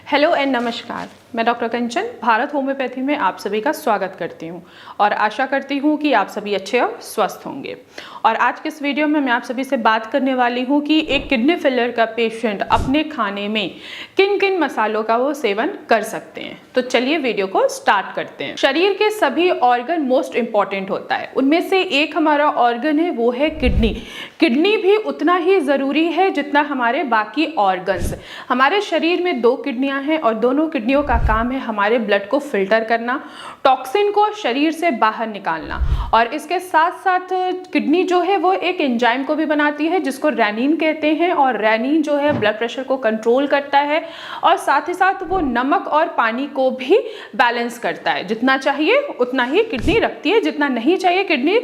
Hello and नमस्कार। मैं doctor कंचन Bharat homeopathy में आप सभी का स्वागत करती हूं और आशा करती हूं कि आप सभी अच्छे और स्वस्थ होंगे। और आज के इस वीडियो में मैं आप सभी से बात करने वाली हूं कि एक किडनी फेलियर का पेशेंट अपने खाने में किन किन मसालों का वो सेवन कर सकते हैं। तो चलिए वीडियो को स्टार्ट करते हैं। शरीर के सभी ऑर्गन मोस्ट इंपॉर्टेंट होता है, उनमें से एक हमारा ऑर्गन है वो है किडनी। किडनी भी उतना ही ज़रूरी है जितना हमारे बाकी ऑर्गन्स। हमारे शरीर में 2 किडनियां हैं और दोनों किडनियों का काम है हमारे ब्लड को फिल्टर करना, टॉक्सिन को शरीर से बाहर निकालना। और इसके साथ साथ किडनी जो है वो एक एंजाइम को भी बनाती है जिसको रेनिन कहते हैं, और रेनिन जो है ब्लड प्रेशर को कंट्रोल करता है और साथ ही साथ वो नमक और पानी को भी बैलेंस करता है। जितना चाहिए उतना ही किडनी रखती है, जितना नहीं चाहिए किडनी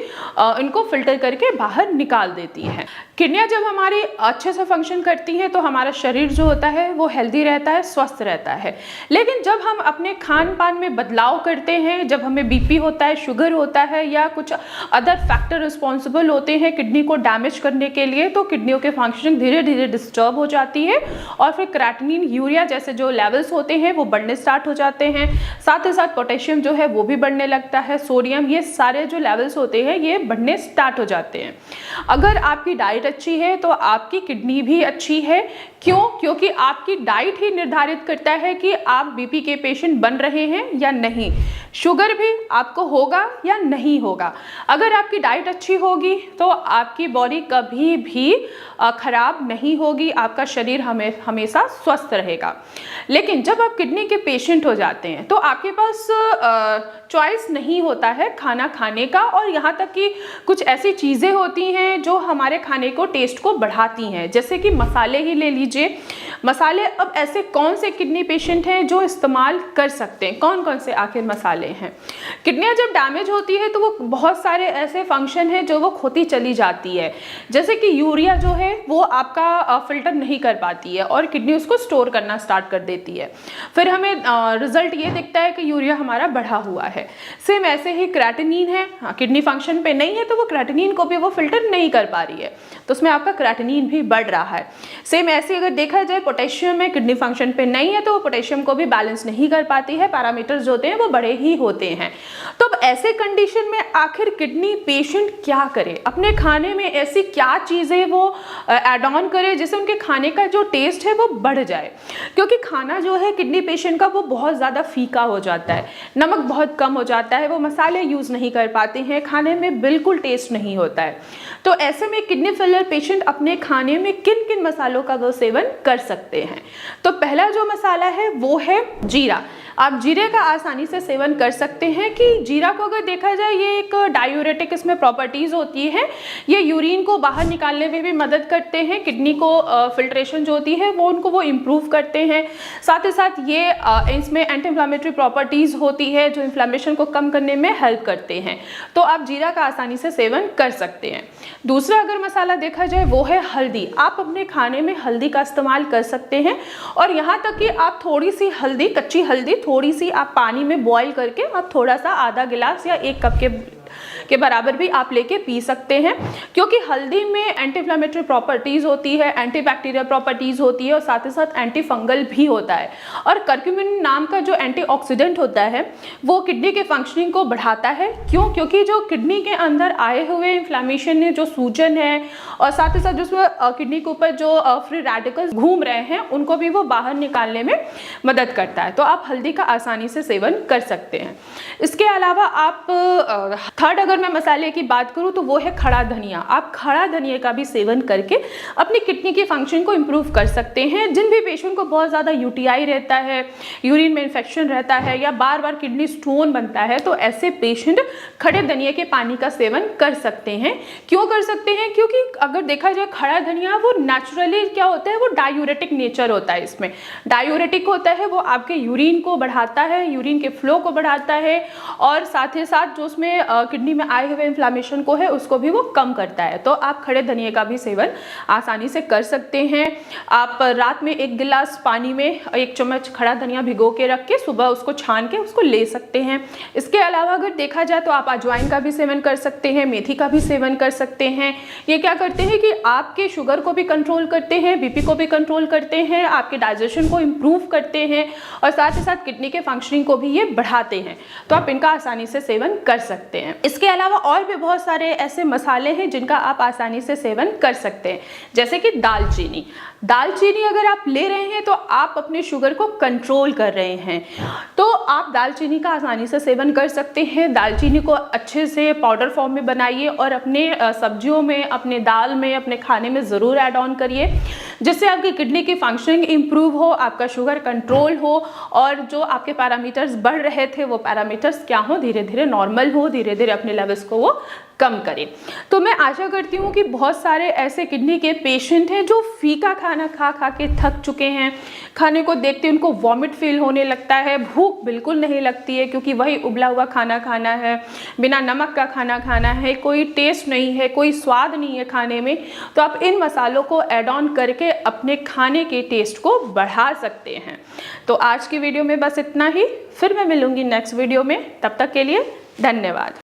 इनको फिल्टर करके बाहर निकाल देती है। किडनियां जब हमारी अच्छे से फंक्शन करती हैं तो हमारा शरीर जो होता है वो हेल्दी रहता है, स्वस्थ रहता है। लेकिन जब हम अपने खान पान में बदलाव करते हैं, जब हमें बीपी होता है, शुगर होता है या कुछ अदर फैक्टर रिस्पॉन्सिबल होते हैं किडनी को डैमेज करने के लिए, तो किडनियों के फंक्शनिंग धीरे धीरे डिस्टर्ब हो जाती है और फिर क्रेटिनिन, यूरिया जैसे जो लेवल्स होते हैं वो बढ़ने स्टार्ट हो जाते हैं। साथ ही साथ पोटेशियम जो है वो भी बढ़ने लगता है, सोडियम, ये सारे जो लेवल्स होते हैं ये बढ़ने स्टार्ट हो जाते हैं। अगर आपकी डाइट अच्छी है तो आपकी किडनी भी अच्छी है। क्यों? क्योंकि आपकी डाइट ही निर्धारित करता है कि आप बीपी के पेशेंट बन रहे हैं या नहीं, शुगर भी आपको होगा या नहीं होगा। अगर आपकी डाइट अच्छी होगी तो आपकी बॉडी कभी भी खराब नहीं होगी, आपका शरीर हमेशा स्वस्थ रहेगा। लेकिन जब आप किडनी के पेशेंट हो जाते हैं तो आपके पास चॉइस नहीं होता है खाना खाने का, और यहाँ तक कि कुछ ऐसी चीज़ें होती हैं जो हमारे खाने को टेस्ट को बढ़ाती हैं, जैसे कि मसाले ही ले लीजिए। मसाले, अब ऐसे कौन से किडनी पेशेंट हैं जो इस्तेमाल कर सकते हैं? कौन कौन से आखिर मसाले हैं? किडनियाँ जब डैमेज होती है तो वो बहुत सारे ऐसे फंक्शन हैं जो वो खोती चली जाती है, जैसे कि यूरिया जो है वो आपका फिल्टर नहीं कर पाती है और किडनी उसको स्टोर करना स्टार्ट कर देती है। फिर हमें रिजल्ट ये दिखता है कि यूरिया हमारा बढ़ा हुआ है। सेम ऐसे ही क्रेटिनिन है, किडनी फंक्शन पे नहीं है तो वो क्रेटिनिन को भी वो फिल्टर नहीं कर पा रही है, तो उसमें आपका क्रेटिनिन भी बढ़ रहा है। सेम ऐसे अगर देखा जाए पोटेशियम है, किडनी फंक्शन पे नहीं है तो वो पोटेशियम को भी बैलेंस नहीं कर पाती है, पैरामीटर्स जो होते हैं वो बड़े ही होते हैं। तो अब ऐसे कंडीशन में आखिर किडनी पेशेंट क्या करे? अपने खाने में ऐसी क्या चीज़ें वो ऐड ऑन करे जिससे उनके खाने का जो टेस्ट है वो बढ़ जाए? क्योंकि खाना जो है किडनी पेशेंट का वो बहुत ज़्यादा फीका हो जाता है, नमक बहुत कम हो जाता है, वो मसाले यूज़ नहीं कर पाते हैं, खाने में बिल्कुल टेस्ट नहीं होता है। तो ऐसे में किडनी फेलियर पेशेंट अपने खाने में किन किन मसालों का वो सेवन कर सकते हैं? तो पहला जो मसाला है वो है जीरा। आप जीरे का आसानी से सेवन कर सकते हैं कि जीरा को अगर देखा जाए ये एक डायूरेटिक इसमें प्रॉपर्टीज़ होती है, ये यूरिन को बाहर निकालने में भी मदद करते हैं, किडनी को फिल्ट्रेशन जो होती है वो उनको वो इम्प्रूव करते हैं। साथ ही साथ ये इसमें एंटी इन्फ्लामेटरी प्रॉपर्टीज़ होती है जो इन्फ्लामेशन को कम करने में हेल्प करते हैं, तो आप जीरा का आसानी से सेवन कर सकते हैं। दूसरा अगर मसाला देखा जाए वो है हल्दी। आप अपने खाने में हल्दी का इस्तेमाल कर सकते हैं, और यहाँ तक कि आप थोड़ी सी हल्दी, कच्ची हल्दी थोड़ी सी आप पानी में बॉईल करके आप थोड़ा सा आधा गिलास या 1 कप के बराबर भी आप लेके पी सकते हैं, क्योंकि हल्दी में एंटी इन्फ्लामेटरी प्रॉपर्टीज़ होती है, एंटी बैक्टीरियल प्रॉपर्टीज़ होती है और साथ ही साथ एंटी फंगल भी होता है। और करक्यूमिन नाम का जो एंटीऑक्सीडेंट होता है वो किडनी के फंक्शनिंग को बढ़ाता है। क्यों? क्योंकि जो किडनी के अंदर आए हुए इन्फ्लामेशन है, जो सूजन है, और साथ ही साथ जो किडनी के ऊपर जो फ्री रेडिकल्स घूम रहे हैं उनको भी वो बाहर निकालने में मदद करता है। तो आप हल्दी का आसानी से सेवन कर सकते हैं। इसके अलावा आप थर्ड अगर मैं मसाले की बात करूं तो वो है खड़ा धनिया। आप खड़ा धनिया का भी सेवन करके अपनी किडनी के फंक्शन को इम्प्रूव कर सकते हैं। जिन भी पेशेंट को बहुत ज़्यादा यूटीआई रहता है, यूरिन में इन्फेक्शन रहता है या बार बार किडनी स्टोन बनता है, तो ऐसे पेशेंट खड़े धनिया के पानी का सेवन कर सकते हैं। क्यों कर सकते हैं? क्योंकि अगर देखा जाए खड़ा धनिया वो नेचुरली क्या होता है, वो डायूरेटिक नेचर होता है। इसमें डायूरेटिक होता है, वो आपके यूरिन को बढ़ाता है, यूरिन के फ्लो को बढ़ाता है, और साथ ही साथ जो उसमें किडनी में में आए हुए इन्फ्लामेशन को है उसको भी वो कम करता है। तो आप खड़े धनिए का भी सेवन आसानी से कर सकते हैं। आप रात में 1 गिलास पानी में 1 चम्मच खड़ा धनिया भिगो के रख के सुबह उसको छान के उसको ले सकते हैं। इसके अलावा अगर देखा जाए तो आप अजवाइन का भी सेवन कर सकते हैं, मेथी का भी सेवन कर सकते हैं। ये क्या करते हैं कि आपके शुगर को भी कंट्रोल करते हैं, बीपी को भी कंट्रोल करते हैं, आपके डाइजेशन को इम्प्रूव करते हैं और साथ ही साथ किडनी के फंक्शनिंग को भी ये बढ़ाते हैं। तो आप इनका आसानी से सेवन कर सकते हैं। इसके अलावा और भी बहुत सारे ऐसे मसाले हैं जिनका आप आसानी से सेवन कर सकते हैं, जैसे कि दालचीनी। दालचीनी अगर आप ले रहे हैं तो आप अपने शुगर को कंट्रोल कर रहे हैं, तो आप दालचीनी का आसानी से सेवन कर सकते हैं। दालचीनी को अच्छे से पाउडर फॉर्म में बनाइए और अपने सब्जियों में, अपने दाल में, अपने खाने में ज़रूर ऐड ऑन करिए, जिससे आपकी किडनी की फंक्शनिंग इंप्रूव हो, आपका शुगर कंट्रोल हो और जो आपके पैरामीटर्स बढ़ रहे थे वो पैरामीटर्स क्या हो, धीरे धीरे नॉर्मल हो, धीरे धीरे अपने लेवल्स को वो कम करें। तो मैं आशा करती हूँ कि बहुत सारे ऐसे किडनी के पेशेंट हैं जो फीका खाना खा खा के थक चुके हैं, खाने को देखते उनको वॉमिट फील होने लगता है, भूख बिल्कुल नहीं लगती है क्योंकि वही उबला हुआ खाना खाना है, बिना नमक का खाना खाना है, कोई टेस्ट नहीं है, कोई स्वाद नहीं है खाने में। तो आप इन मसालों को ऐड ऑन करके अपने खाने के टेस्ट को बढ़ा सकते हैं। तो आज की वीडियो में बस इतना ही, फिर मैं मिलूंगी नेक्स्ट वीडियो में, तब तक के लिए धन्यवाद।